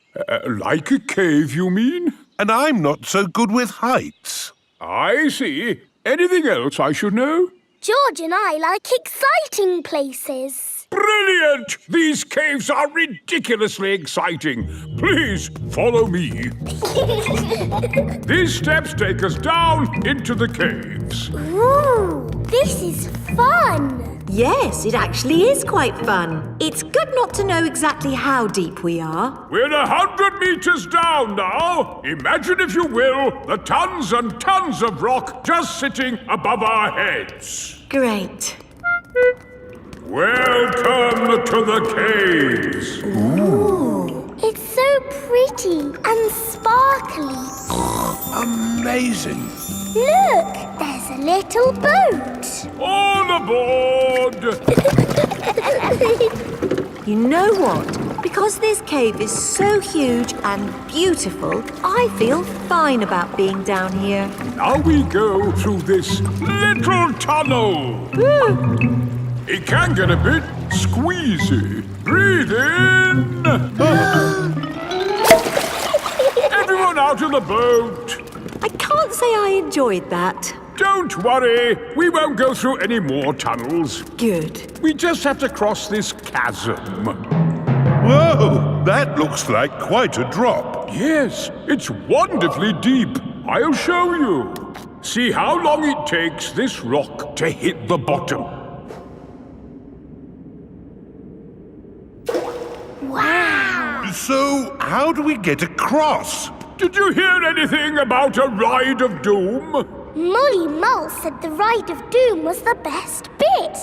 Like a cave, you mean? And I'm not so good with heights. I see. Anything else I should know? George and I like exciting places. Brilliant! These caves are ridiculously exciting. Please follow me. These steps take us down into the caves. Ooh, this is fun. Yes, it actually is quite fun. It's good not to know exactly how deep we are. We're 100 meters down now. Imagine, if you will, the tons and tons of rock just sitting above our heads. Great. Welcome to the caves. Ooh, it's so pretty and sparkly. Amazing. Look, there's a little boat. All aboard! You know what? Because this cave is so huge and beautiful, I feel fine about being down here. Now we go through this little tunnel. It can get a bit squeezy. Breathe in. Everyone out of the boat. I can't say I enjoyed that. Don't worry, we won't go through any more tunnels. Good. We just have to cross this chasm. Whoa, that looks like quite a drop. Yes, it's wonderfully deep. I'll show you. See how long it takes this rock to hit the bottom. Wow. So, how do we get across? Did you hear anything about a Ride of Doom? Molly Mole said the Ride of Doom was the best bit.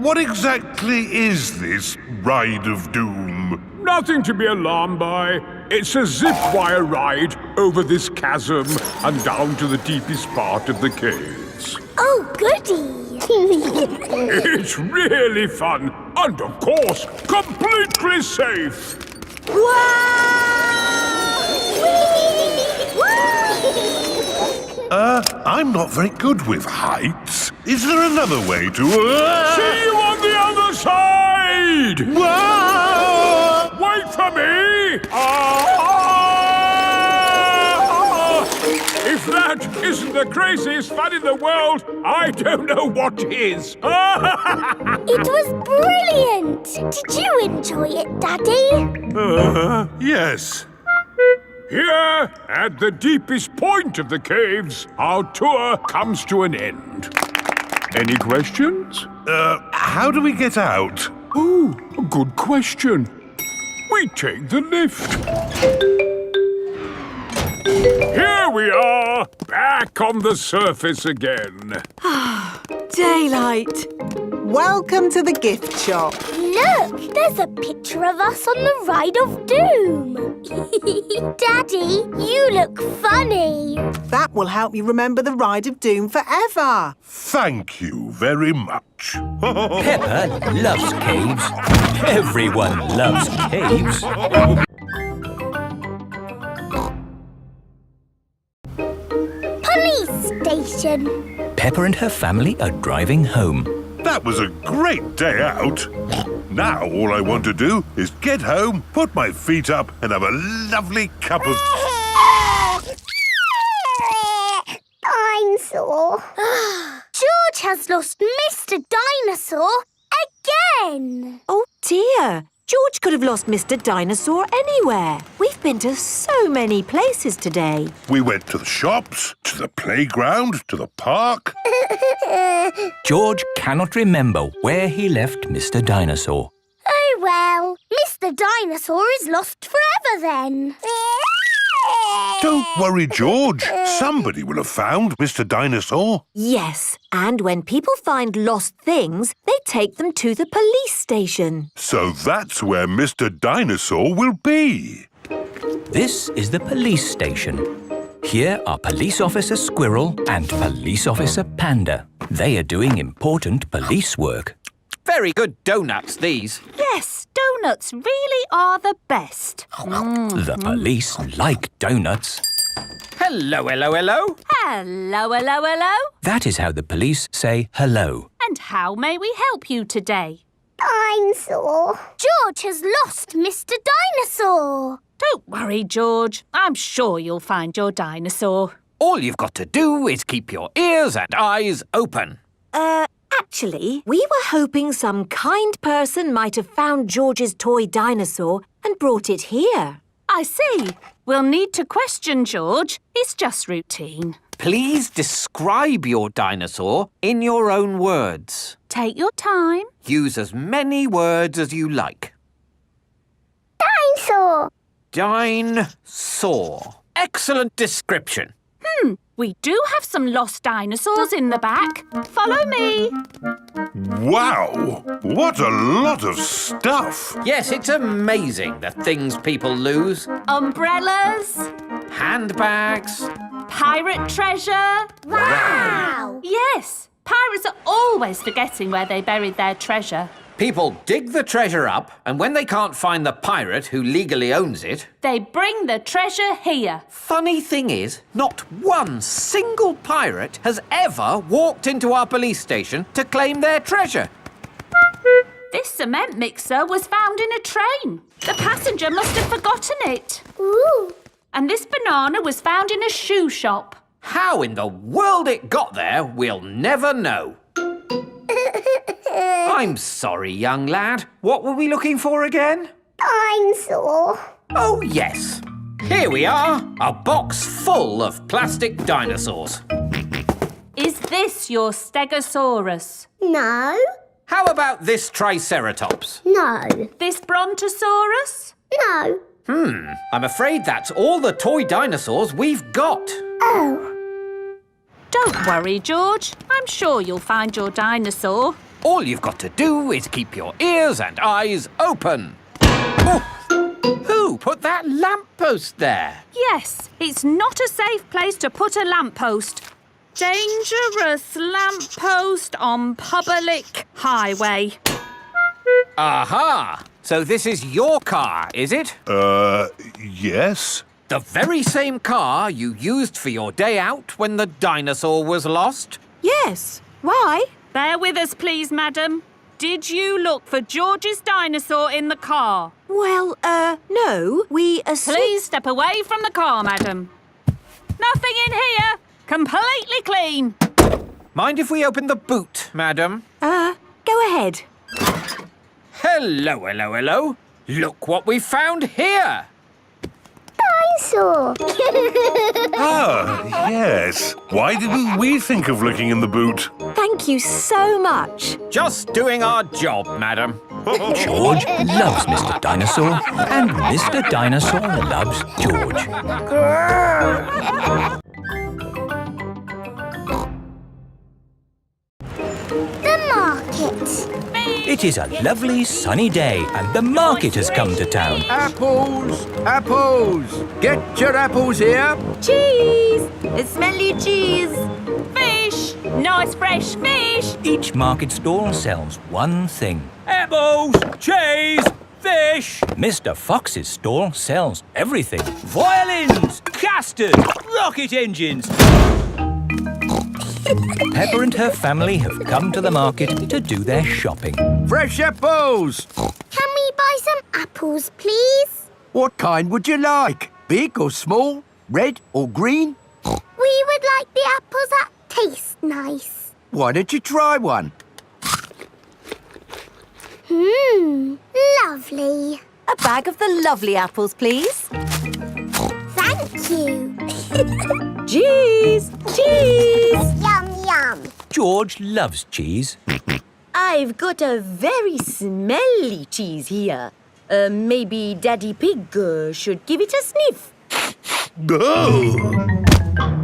What exactly is this Ride of Doom? Nothing to be alarmed by. It's a zip wire ride over this chasm and down to the deepest part of the caves. Oh, goody. It's really fun and, of course, completely safe. I'm not very good with heights. Is there another way to... See you on the other side! Whoa! Wait for me! If that isn't the craziest fun in the world, I don't know what is. It was brilliant. Did you enjoy it, Daddy? Yes. Here, at the deepest point of the caves, our tour comes to an end. Any questions? How do we get out? Oh, a good question. We take the lift. Here we are, back on the surface again. Daylight. Welcome to the gift shop. Look, there's a picture of us on the Ride of Doom. Daddy, you look funny. That will help you remember the Ride of Doom forever. Thank you very much. Peppa loves caves. Everyone loves caves. station. Peppa and her family are driving home. That was a great day out. Now all I want to do is get home, put my feet up and have a lovely cup of... I'm sore. George has lost Mr. Dinosaur again. Oh dear, George could have lost Mr. Dinosaur anywhere. We've been to so many places today. We went to the shops, to the playground, to the park. George cannot remember where he left Mr. Dinosaur. Oh well, Mr. Dinosaur is lost forever then. Don't worry, George. Somebody will have found Mr. Dinosaur. Yes, and when people find lost things, they take them to the police station. So that's where Mr. Dinosaur will be. This is the police station. Here are Police Officer Squirrel and Police Officer Panda. They are doing important police work. Very good donuts, these. Yes, donuts really are the best. The police like donuts. Hello, hello, hello. Hello, hello, hello. That is how the police say hello. And how may we help you today? I'm sore. George has lost Mr. Dinosaur. Don't worry, George. I'm sure you'll find your dinosaur. All you've got to do is keep your ears and eyes open. Actually, we were hoping some kind person might have found George's toy dinosaur and brought it here. I see. We'll need to question George. It's just routine. Please describe your dinosaur in your own words. Take your time. Use as many words as you like. Dinosaur. Dinosaur. Excellent description. We do have some lost dinosaurs in the back. Follow me. Wow! What a lot of stuff! Yes, it's amazing the things people lose. Umbrellas. Handbags. Pirate treasure. Wow! Yes, pirates are always forgetting where they buried their treasure. People dig the treasure up, and when they can't find the pirate who legally owns it, They bring the treasure here. funny thing is, not one single pirate has ever walked into our police station to claim their treasure. This cement mixer was found in a train. The passenger must have forgotten it. Ooh. And this banana was found in a shoe shop. How in the world it got there, we'll never know. I'm sorry, young lad. What were we looking for again? Dinosaur. Oh, yes. Here we are, a box full of plastic dinosaurs. Is this your Stegosaurus? No. How about this Triceratops? No. This Brontosaurus? No. I'm afraid that's all the toy dinosaurs we've got. Oh. Don't worry, George. I'm sure you'll find your dinosaur. All you've got to do is keep your ears and eyes open. Oh, who put that lamppost there? Yes, it's not a safe place to put a lamppost. Dangerous lamppost on public highway. Aha! So this is your car, is it? Yes? The very same car you used for your day out when the dinosaur was lost? Yes. Why? Bear with us, please, madam. Did you look for George's dinosaur in the car? Well, no. We Please step away from the car, madam. Nothing in here. Completely clean. Mind if we open the boot, madam? Go ahead. Hello, hello, hello. Look what we found here. Dinosaur. Ah, yes. Why didn't we think of looking in the boot? Thank you so much. Just doing our job, madam. George loves Mr. Dinosaur, and Mr. Dinosaur loves George. The market. It is a lovely sunny day, and the market has come to town. Apples! Apples! Get your apples here. Cheese! Smelly cheese! Fish! Nice fresh fish! Each market stall sells one thing. Apples, cheese, fish. Mr. Fox's stall sells everything. Violins, casters, rocket engines. Peppa and her family have come to the market to do their shopping. Fresh apples! Can we buy some apples, please? What kind would you like? Big or small? Red or green? We would like the apples that taste nice. Why don't you try one? Lovely. A bag of the lovely apples, please. Thank you. Cheese! Cheese! Yum, yum. George loves cheese. I've got a very smelly cheese here. Maybe Daddy Pig should give it a sniff. Oh!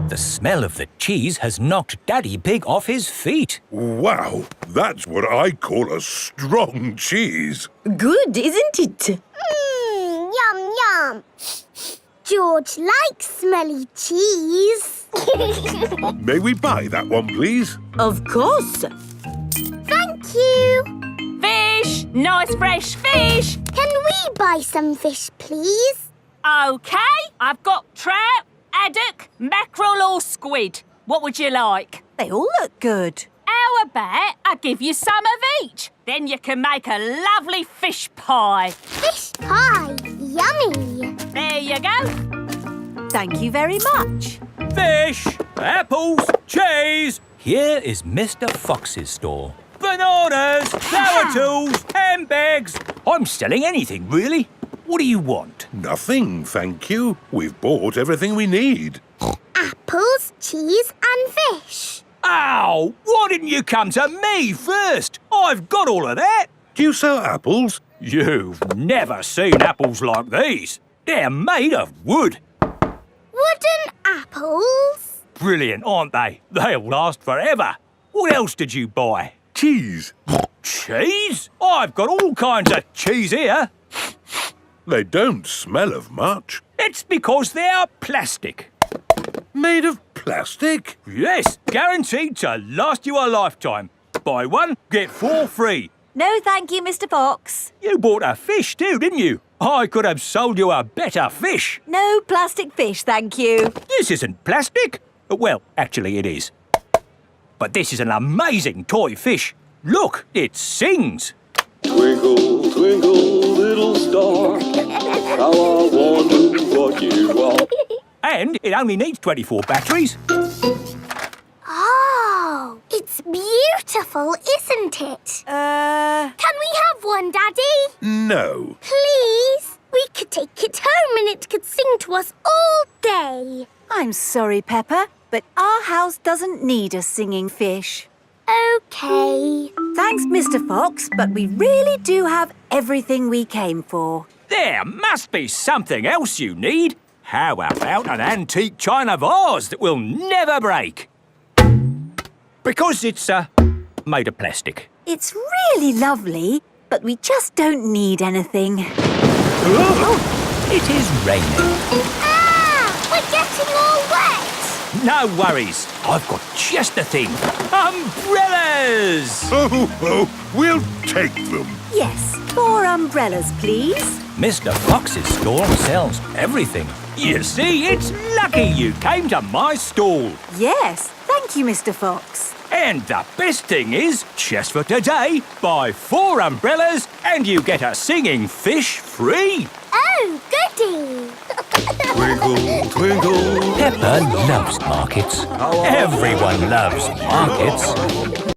The smell of the cheese has knocked Daddy Pig off his feet. Wow, that's what I call a strong cheese. Good, isn't it? Yum, yum. George likes smelly cheese. May we buy that one, please? Of course. Thank you. Fish! Nice fresh fish! Can we buy some fish, please? OK, I've got trout, haddock, mackerel or squid. What would you like? They all look good. How about I give you some of each? Then you can make a lovely fish pie. Fish pie. Yummy. There you go. Thank you very much. Fish, apples, cheese. Here is Mr. Fox's store. Bananas, flower tools, handbags. I'm selling anything, really. What do you want? Nothing, thank you. We've bought everything we need. Apples, cheese and fish. Ow! Why didn't you come to me first? I've got all of that. Do you sell apples? You've never seen apples like these. They're made of wood. Wooden apples. Brilliant, aren't they? They'll last forever. What else did you buy? Cheese. Cheese? I've got all kinds of cheese here. They don't smell of much. It's because they're plastic. Made of plastic? Yes, guaranteed to last you a lifetime. Buy one, get 4 free. No, thank you, Mr. Fox. You bought a fish too, didn't you? I could have sold you a better fish. No plastic fish, thank you. This isn't plastic. Well, actually it is. But this is an amazing toy fish. Look, it sings. Twinkle, twinkle, little star, how I wonder what you are. And it only needs 24 batteries. Oh, it's beautiful, isn't it? Can we have one, Daddy? No. Please? We could take it home and it could sing to us all day. I'm sorry, Peppa, but our house doesn't need a singing fish. OK. Thanks, Mr. Fox, but we really do have everything we came for. There must be something else you need. How about an antique china vase that will never break? Because it's made of plastic. It's really lovely, but we just don't need anything. Oh, it is raining. Ah! We're getting all wet. No worries. I've got just the thing. Umbrellas! Oh, we'll take them. Yes, 4 umbrellas, please. Mr. Fox's store sells everything. You see, it's lucky you came to my stall. Yes, thank you, Mr. Fox. And the best thing is, just for today, buy 4 umbrellas and you get a singing fish free. Oh, goody. Twinkle, twinkle. Peppa loves markets. Everyone loves markets.